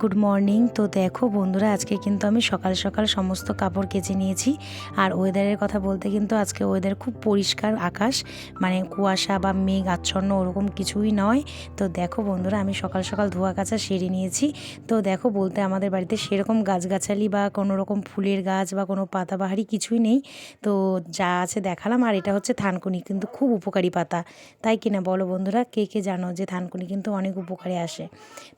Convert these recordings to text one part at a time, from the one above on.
Good morning. তো দেখো বন্ধুরা, আজকে কিন্তু আমি সকাল সকাল সমস্ত কাপড় কেচে নিয়েছি। আর ওয়েদারের কথা বলতে কিন্তু আজকে ওয়েদার খুব পরিষ্কার আকাশ, মানে কুয়াশা বা মেঘ আচ্ছন্ন ওরকম কিছুই নয়। তো দেখো বন্ধুরা, আমি সকাল সকাল ধোয়া কাচা সেরে নিয়েছি। তো দেখো বলতে আমাদের বাড়িতে সেরকম গাছগাছালি বা কোনো রকম ফুলের গাছ বা কোনো পাতাবাহারি কিছুই নেই। তো যা আছে দেখালাম। আর এটা হচ্ছে থানকুনি, কিন্তু খুব উপকারী পাতা, তাই কিনা বলো বন্ধুরা? কে কে জানো যে থানকুনি কিন্তু অনেক উপকারে আসে?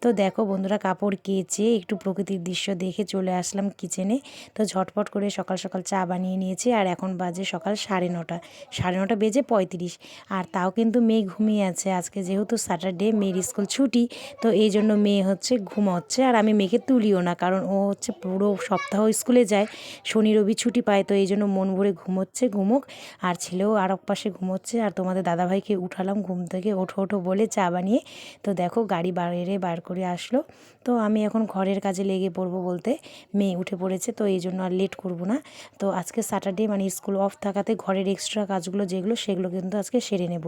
তো দেখো বন্ধুরা, কাপড় কেচে একটু প্রকৃতির দৃশ্য দেখে চলে আসলাম কিচেনে। তো ঝটপট করে সকাল সকাল চা বানিয়ে নিয়েছি। আর এখন বাজে সকাল 9:30, 9:30 বেজে 35। আর তাও কিন্তু মেয়ে ঘুমিয়ে আছে। আজকে যেহেতু স্যাটারডে, মেয়ের স্কুল ছুটি, তো এই জন্য মেয়ে হচ্ছে ঘুমাচ্ছে। আর আমি মেয়েকে তুলিও না, কারণ ও হচ্ছে পুরো সপ্তাহ স্কুলে যায়, শনি রবি ছুটি পায়। তো এই জন্য মন ভরে ঘুমোচ্ছে, ঘুমোক। আর ছেলেও আর এক পাশে ঘুমোচ্ছে। আর তোমাদের দাদাভাইকে উঠালাম ঘুম থেকে, ওঠো ওঠো বলে চা বানিয়ে। তো দেখো গাড়ি বার করে আসলো। তো আমি এখন ঘরের কাজে লেগে পড়বো, বলতে মেয়ে উঠে পড়েছে, তো এই জন্য আর লেট করব না। তো আজকে স্যাটারডে, মানে স্কুল অফ থাকাতে ঘরের এক্সট্রা কাজগুলো যেগুলো সেগুলো কিন্তু আজকে সেরে নেব।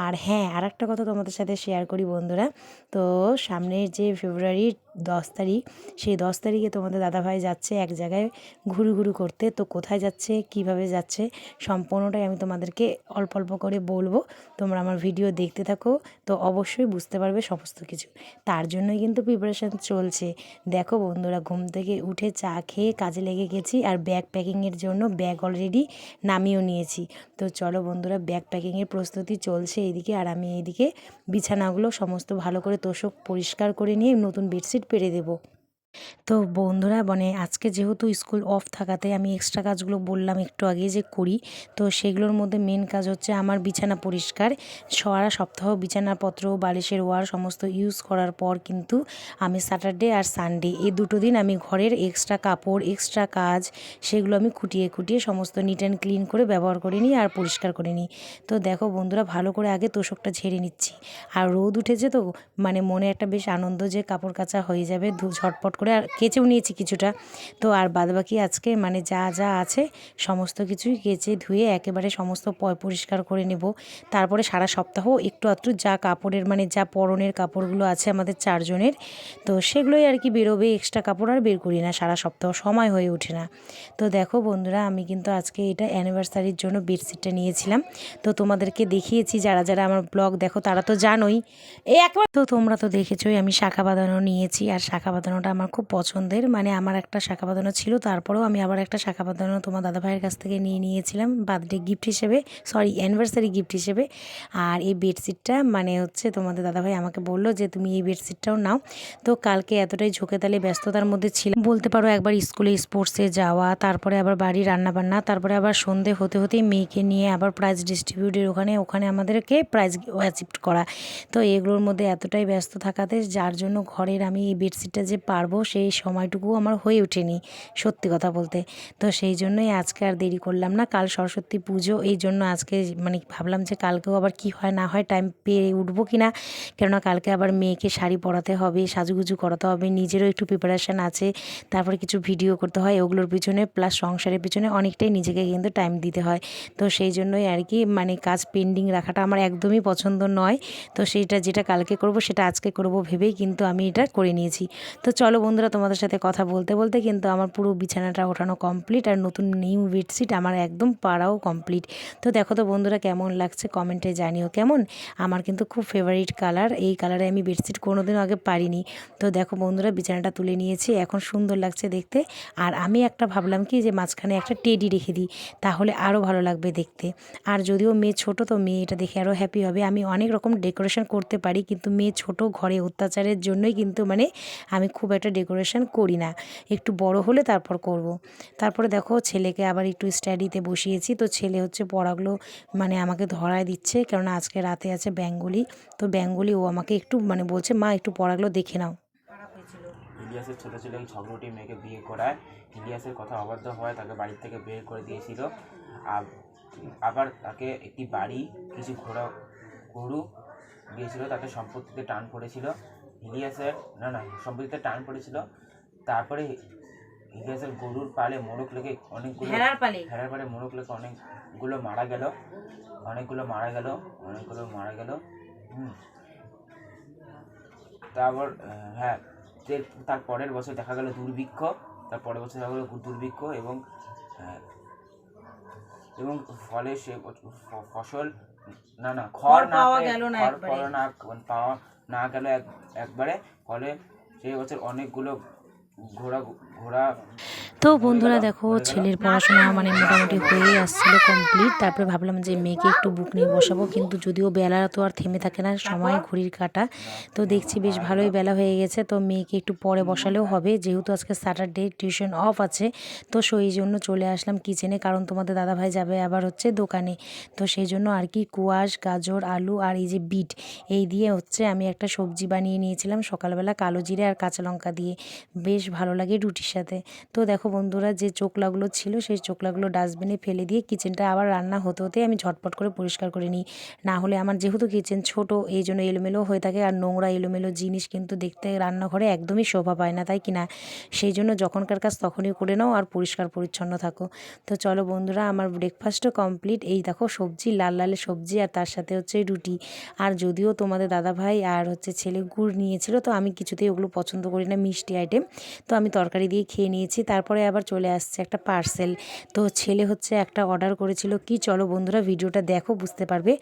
আর হ্যাঁ, আর একটা কথা তোমাদের সাথে শেয়ার করি বন্ধুরা। তো সামনের যে ফেব্রুয়ারির 10 তারিখ, সেই 10 তারিখে তোমাদের দাদাভাই যাচ্ছে এক জায়গায় ঘুরু করতে। তো কোথায় যাচ্ছে, কিভাবে যাচ্ছে, সম্পূর্ণটাই আমি তোমাদেরকে অল্প অল্প করে বলবো। তোমরা আমার ভিডিও দেখতে থাকো, তো অবশ্যই বুঝতে পারবে সমস্ত কিছু। তার জন্যই কিন্তু প্রিপারেশান চলছে। দেখো বন্ধুরা, ঘুম থেকে উঠে চা খেয়ে কাজে লেগে গেছি। আর ব্যাগ প্যাকিংয়ের জন্য ব্যাগ অলরেডি নামিয়েও নিয়েছি। তো চলো বন্ধুরা, ব্যাগ প্যাকিংয়ের প্রস্তুতি চলছে এদিকে। আর আমি এইদিকে বিছানাগুলো সমস্ত ভালো করে তোষক পরিষ্কার করে নিয়ে নতুন বেডশিট পেরে দেবো। তো বন্ধুরা, মানে আজকে যেহেতু স্কুল অফ থাকাতে আমি এক্সট্রা কাজগুলো বললাম একটু আগে যে করি। তো সেগুলোর মধ্যে মেন কাজ হচ্ছে আমার বিছানা পরিষ্কার। সারা সপ্তাহ বিছানাপত্র, বালিশের ওয়ার সমস্ত ইউজ করার পর কিন্তু আমি স্যাটারডে আর সানডে এই দুটো দিন আমি ঘরের এক্সট্রা কাপড়, এক্সট্রা কাজ, সেগুলো আমি খুঁটিয়ে সমস্ত নিট অ্যান্ড ক্লিন করে ব্যবহার করে নিই আর পরিষ্কার করে নিই। তো দেখো বন্ধুরা, ভালো করে আগে তোষকটা ঝেড়ে নিচ্ছি। আর রোদ উঠেছে, তো মানে মনে একটা বেশ আনন্দ যে কাপড় কাচা হয়ে যাবে ঝটপট করে। আর কেচেও নিয়েছি কিছুটা। তো আর বাদবাকি আজকে মানে যা আছে সমস্ত কিছুই কেচে ধুয়ে একেবারে সমস্ত পরিষ্কার করে নেব। তারপরে সারা সপ্তাহ একটু আধটু যা কাপড়ের, মানে যা পরনের কাপড়গুলো আছে আমাদের চারজনের, তো সেগুলোই আর কি বেরোবে। এক্সট্রা কাপড় আর বের করি না, সারা সপ্তাহ সময় হয়ে ওঠে না। তো দেখো বন্ধুরা, আমি কিন্তু আজকে এটা অ্যানিভার্সারির জন্য বেডশিটটা নিয়েছিলাম। তো তোমাদেরকে দেখিয়েছি, যারা যারা আমার ব্লগ দেখো তারা তো জানোই। একবার তো তোমরা তো দেখেছোই, আমি শাঁখা বাঁধানো নিয়েছি। আর শাঁখা বাঁধানোটা আমার খুব পছন্দের, মানে আমার একটা শাঁখা বাঁধানো ছিল, তারপরেও আমি আবার একটা শাঁখা বাঁধানো তোমার দাদাভাইয়ের কাছ থেকে নিয়েছিলাম বার্থডে গিফট হিসেবে, সরি অ্যানিভার্সারি গিফট হিসেবে। আর এই বেডশিটটা মানে হচ্ছে তোমাদের দাদাভাই আমাকে বললো যে তুমি এই বেডশিটটাও নাও। তো কালকে এতটাই ঝোঁকে তালে ব্যস্ততার মধ্যে ছিলাম বলতে পারো, একবার স্কুলে স্পোর্টসে যাওয়া, তারপরে আবার বাড়ি রান্নাবান্না, তারপরে আবার সন্ধে হতেই মেয়েকে নিয়ে আবার প্রাইজ ডিস্ট্রিবিউটের ওখানে আমাদেরকে প্রাইজ অ্যাচিভ করা। তো এগুলোর মধ্যে এতটাই ব্যস্ত থাকাতে যার জন্য ঘরের আমি এই বেডশিটটা যে পারবো সেই সময়টুকু আমার হয়ে ওঠেনি, সত্যি কথা বলতে। তো সেই জন্যই আজকে আর দেরি করলাম না। কাল সরস্বতী পুজো, এই জন্য আজকে মানে ভাবলাম যে কালকেও আবার কি হয় না হয়, টাইম পেয়ে উঠবো কি না। কেননা কালকে আবার মেয়েকে শাড়ি পরাতে হবে, সাজুগুজু করাতে হবে, নিজেরও একটু প্রিপারেশান আছে, তারপরে কিছু ভিডিও করতে হয়, ওগুলোর পিছনে প্লাস সংসারের পিছনে অনেকটাই নিজেকে কিন্তু টাইম দিতে হয়। তো সেই জন্যই আর কি, মানে কাজ পেন্ডিং রাখাটা আমার একদমই পছন্দ নয়। তো সেইটা যেটা কালকে করব সেটা আজকে করব ভেবেই কিন্তু আমি এটা করে নিয়েছি। তো চলো বন্ধুরা, তোমাদের সাথে কথা বলতে বলতে কিন্তু আমার পুরো বিছানাটা ওঠানো কমপ্লিট। আর নতুন নিউ বেডশিট আমার একদম পাড়াও কমপ্লিট। তো দেখো তো বন্ধুরা, কেমন লাগছে কমেন্টে জানিও কেমন। আমার কিন্তু খুব ফেভারিট কালার, এই কালারে আমি বেডশিট কোনোদিনও আগে পারিনি। তো দেখো বন্ধুরা, বিছানাটা তুলে নিয়েছি, এখন সুন্দর লাগছে দেখতে। আর আমি একটা ভাবলাম কি যে মাঝখানে একটা টেডি রেখে দিই, তাহলে আরও ভালো লাগবে দেখতে। আর যদিও মেয়ে ছোট, তো মেয়ে এটা দেখে আরও হ্যাপি হবে। আমি অনেক রকম ডেকোরেশন করতে পারি, কিন্তু মেয়ে ছোট, ঘরে অত্যাচারের জন্যই কিন্তু মানে আমি খুব একটা ডেকোরেশন করি না, একটু বড় হলে তারপর করব। তারপরে দেখো ছেলেকে আবার একটু স্টাডিতে বসিয়েছি। তো ছেলে হচ্ছে পড়াগুলো মানে আমাকে ধরায় দিচ্ছে, কেননা আজকে রাতে আছে বেঙ্গলি। তো বেঙ্গলি ও আমাকে একটু মানে বলছে, মা একটু পড়াগুলো দেখে নাও। ইলিয়াসের ছোটো ছেলে এই ঝগড়ুটি মেয়েকে বিয়ে করায়, ইলিয়াসের কথা অবাধ্য হয়, তাকে বাড়ি থেকে বের করে দিয়েছিল। আবার তাকে একটি বাড়ি, কিছু গরু দিয়েছিল, তাতে সম্পত্তিতে টান পড়েছিল। ইলিয়াসের সম্পত্তিতে টান পড়েছিল। তারপরে ইলিয়াসের গরুর পালে মোড়ক লেগে ভেড়ার পালে মোড়ক লেগে অনেকগুলো মারা গেল। তারপর হ্যাঁ, তার পরের বছর দেখা গেল দুর্ভিক্ষ, তার পরের বছর দেখা গেল দুর্ভিক্ষ এবং এবং ফলে সে ফসল খড় পাওয়া না গেল একবারে, ফলে সেই বছর অনেকগুলো ঘোড়া ঘোড়া তো বন্ধুরা দেখো ছেলের পড়াশোনা মানে মোটামুটি হয়েই আসছিলো কমপ্লিট। তারপরে ভাবলাম যে মেয়েকে একটু বুক নিয়ে বসাবো, কিন্তু যদিও বেলা তো আর থেমে থাকে না, সময় ঘড়ির কাঁটা। তো দেখছি বেশ ভালোই বেলা হয়ে গেছে, তো মেয়েকে একটু পরে বসালেও হবে, যেহেতু আজকে স্যাটারডে টিউশন অফ আছে। তো সেই জন্য চলে আসলাম কিচেনে, কারণ তোমাদের দাদাভাই যাবে আবার হচ্ছে দোকানে। তো সেই জন্য আর কি কুয়াশ, গাজর, আলু আর এই যে বিট, এই দিয়ে হচ্ছে আমি একটা সবজি বানিয়ে নিয়েছিলাম সকালবেলা, কালো জিরে আর কাঁচা লঙ্কা দিয়ে, বেশ ভালো লাগে রুটির সাথে। তো দেখো বন্ধুরা, যে চোকলাগুলো ছিল সেই চোকলাগুলো ডাস্টবিনে ফেলে দিয়ে কিচেনটা আবার রান্না হতে হতে আমি ঝটপট করে পরিষ্কার করে নিই। না হলে আমার যেহেতু কিচেন ছোট, এই জন্য এলোমেলো হয়ে থাকে, আর নোংরা এলোমেলো জিনিস কিন্তু দেখতে রান্নাঘরে একদমই শোভা পায় না, তাই কিনা? সেই জন্য যখনকার কাজ তখনই করে নাও আর পরিষ্কার পরিচ্ছন্ন থাকো। তো চলো বন্ধুরা, আমার ব্রেকফাস্টও কমপ্লিট। এই দেখো সবজি, লাল লাল সবজি, আর তার সাথে হচ্ছে রুটি। আর যদিও তোমাদের দাদাভাই আর হচ্ছে ছেলে গুড় নিয়েছিল, তো আমি কিছুতেই ওগুলো পছন্দ করি না, মিষ্টি আইটেম, তো আমি তরকারি দিয়ে খেয়ে নিয়েছি। তারপরে আবার চলে আসছে একটা পার্সেল, তো ছেলে হচ্ছে একটা অর্ডার করেছিল কি, চলো বন্ধুরা ভিডিওটা দেখো, বুঝতে পারবে।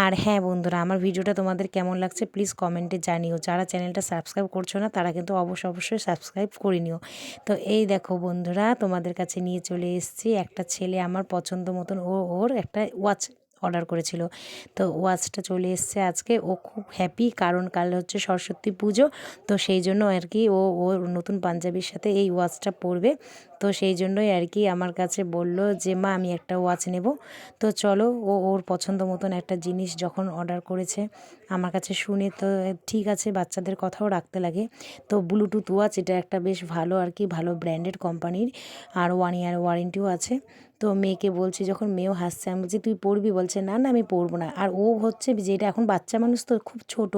আর হ্যাঁ বন্ধুরা, আমার ভিডিওটা তোমাদের কেমন লাগছে প্লিজ কমেন্টে জানিও। যারা চ্যানেলটা সাবস্ক্রাইব করছো না তারা কিন্তু অবশ্যই সাবস্ক্রাইব করে নিও। তো এই দেখো বন্ধুরা, তোমাদের কাছে নিয়ে চলে এসেছি, একটা ছেলে আমার পছন্দ মতন ওর একটা ওয়াচ অর্ডার করেছিল, তো ওয়াচটা চলে এসছে আজকে। ও খুব হ্যাপি, কারণ কাল হচ্ছে সরস্বতী পুজো, তো সেই জন্য আর কি ওর নতুন পাঞ্জাবির সাথে এই ওয়াচটা পরবে। তো সেই জন্যই আর কি আমার কাছে বলল যে মা আমি একটা ওয়াচ নেব। তো চলো, ওর পছন্দ মতন একটা জিনিস যখন অর্ডার করেছে, আমার কাছে শুনে তো ঠিক আছে, বাচ্চাদের কথাও রাখতে লাগে। তো ব্লুটুথ ওয়াচ, এটা একটা বেশ ভালো আর কি, ভালো ব্র্যান্ডেড কোম্পানির, আর 1 ইয়ার ওয়ারেন্টিও আছে। তো মেয়েকে বলছি, যখন মেয়েও হাসছে, আমি বলছি তুই পড়বি, বলছে না না আমি পড়বো না। আর ও হচ্ছে যেটা এখন বাচ্চা মানুষ তো খুব ছোট,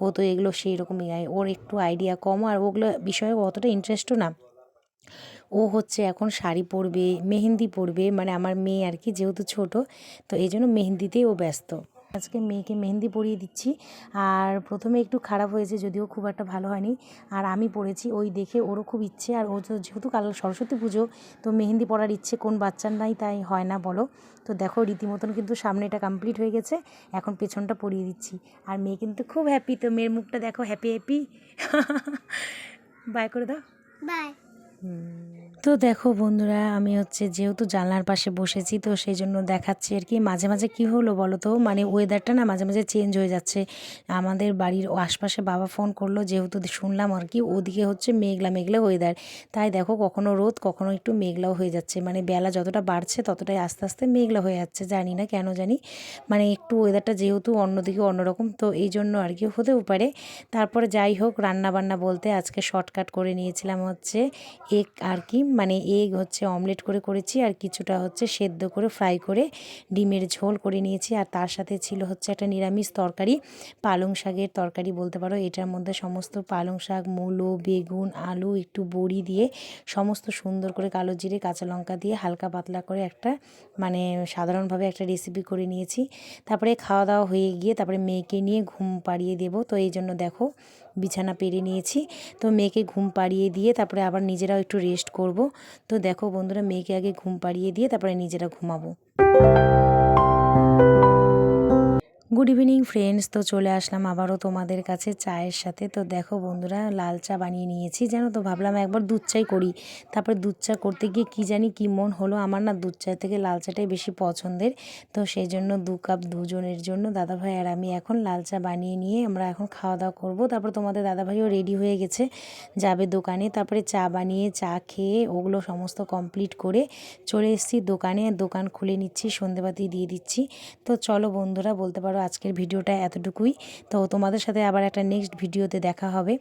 ও তো এগুলো সেই রকমই, ওর একটু আইডিয়া কম, আর ওগুলো বিষয়ে অতটা ইন্টারেস্টও না। ও হচ্ছে এখন শাড়ি পরবে, মেহেন্দি পরবে, মানে আমার মেয়ে আর কি যেহেতু ছোট, তো এই জন্য মেহেন্দিতেই ও ব্যস্ত। আজকে মেয়েকে মেহেন্দি পরিয়ে দিচ্ছি, আর প্রথমে একটু খারাপ হয়েছে, যদিও খুব একটা ভালো হয়নি। আর আমি পড়েছি, ওই দেখে ওরও খুব ইচ্ছে, আর ও তো যেহেতু কাল সরস্বতী পুজো, তো মেহেন্দি পরার ইচ্ছে কোন বাচ্চার নাই, তাই হয় না বলো? তো দেখো রীতিমতন কিন্তু সামনেটা কমপ্লিট হয়ে গেছে, এখন পেছনটা পরিয়ে দিচ্ছি। আর মেয়ে কিন্তু খুব হ্যাপি, তো মেয়ের মুখটা দেখো, হ্যাপি হ্যাপি। বাই করে দাও, বাই। তো দেখো বন্ধুরা, আমি হচ্ছে যেহেতু জানলার পাশে বসেছি, তো সেই জন্য দেখাচ্ছি আর কি। মাঝে মাঝে কি হলো বলো তো, মানে ওয়েদারটা না মাঝে মাঝে চেঞ্জ হয়ে যাচ্ছে। আমাদের বাড়ির আশপাশে বাবা ফোন করলো, যেহেতু শুনলাম আর কি ওদিকে হচ্ছে মেঘলা মেঘলা ওয়েদার, তাই দেখো কখনো রোদ কখনো একটু মেঘলাও হয়ে যাচ্ছে, মানে বেলা যতটা বাড়ছে ততটাই আস্তে আস্তে মেঘলা হয়ে যাচ্ছে, জানি না কেন জানি, মানে একটু ওয়েদারটা যেহেতু অন্যদিকে অন্যরকম, তো এই জন্য আর কি হতেও পারে। তারপরে যাই হোক, রান্না বান্না বলতে আজকে শর্টকাট করে নিয়েছিলাম হচ্ছে এগ আর কি, মানে এগ হচ্ছে অমলেট করেছি, আর কিছুটা হচ্ছে সেদ্ধ করে ফ্রাই করে ডিমের ঝোল করে নিয়েছি। আর তার সাথে ছিল হচ্ছে একটা নিরামিষ তরকারি, পালং শাকের তরকারি বলতে পারো। এটার মধ্যে সমস্ত পালং শাক, মূলো, বেগুন, আলু, একটু বড়ি দিয়ে সমস্ত সুন্দর করে কালো জিরে কাঁচা লঙ্কা দিয়ে হালকা পাতলা করে একটা, মানে সাধারণভাবে একটা রেসিপি করে নিয়েছি। তারপরে খাওয়া দাওয়া হয়ে গিয়ে তারপরে মেয়েকে নিয়ে ঘুম পাড়িয়ে দেবো, তো এই জন্য দেখো বিছানা পেরে নিয়েছি। তো মেয়েকে ঘুম পাড়িয়ে দিয়ে তারপরে আবার নিজেরাও একটু রেস্ট করব। তো দেখো বন্ধুরা, মেয়েকে আগে ঘুম পাড়িয়ে দিয়ে তারপরে নিজেরা ঘুমাবো। গুড ইভিনিং ফ্রেন্ডস, তো চলে আসলাম আবারও তোমাদের কাছে চায়ের সাথে। তো দেখো বন্ধুরা, লাল চা বানিয়ে নিয়েছি, জানো তো ভাবলাম একবার দুধ চাই করি। তারপরে দুধ চা করতে গিয়ে কি জানি কি মন হলো, আমার না দুধ চা থেকে লাল চাটাই বেশি পছন্দের। তো সেই জন্য 2 কাপ দুজনের জন্য দাদাভাই আর আমি এখন লাল চা বানিয়ে নিয়ে আমরা এখন খাওয়া দাওয়া করবো। তারপর তোমাদের দাদাভাইও রেডি হয়ে গেছে, যাবে দোকানে। তারপরে চা বানিয়ে চা খেয়ে ওগুলো সমস্ত কমপ্লিট করে চলে এসেছি দোকানে, দোকান খুলে নিচ্ছি, সন্ধেবাতি দিয়ে দিচ্ছি। তো চলো বন্ধুরা, বলতে পারো আজকের ভিডিওটা এতটুকুই। তো তোমাদের সাথে আবার একটা নেক্সট ভিডিওতে দেখা হবে।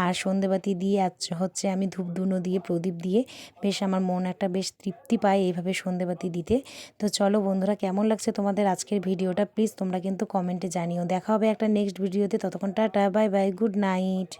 আর সন্ধেবাতি দিয়ে হচ্ছে আমি ধূপধুনো দিয়ে প্রদীপ দিয়ে বেশ আমার মন একটা বেশ তৃপ্তি পায় এইভাবে সন্ধেবাতি দিতে। তো চলো বন্ধুরা, কেমন লাগছে তোমাদের আজকের ভিডিওটা প্লিজ তোমরা কিন্তু কমেন্টে জানিও। দেখা হবে একটা নেক্সট ভিডিওতে, ততক্ষণ tata, bye bye, good night.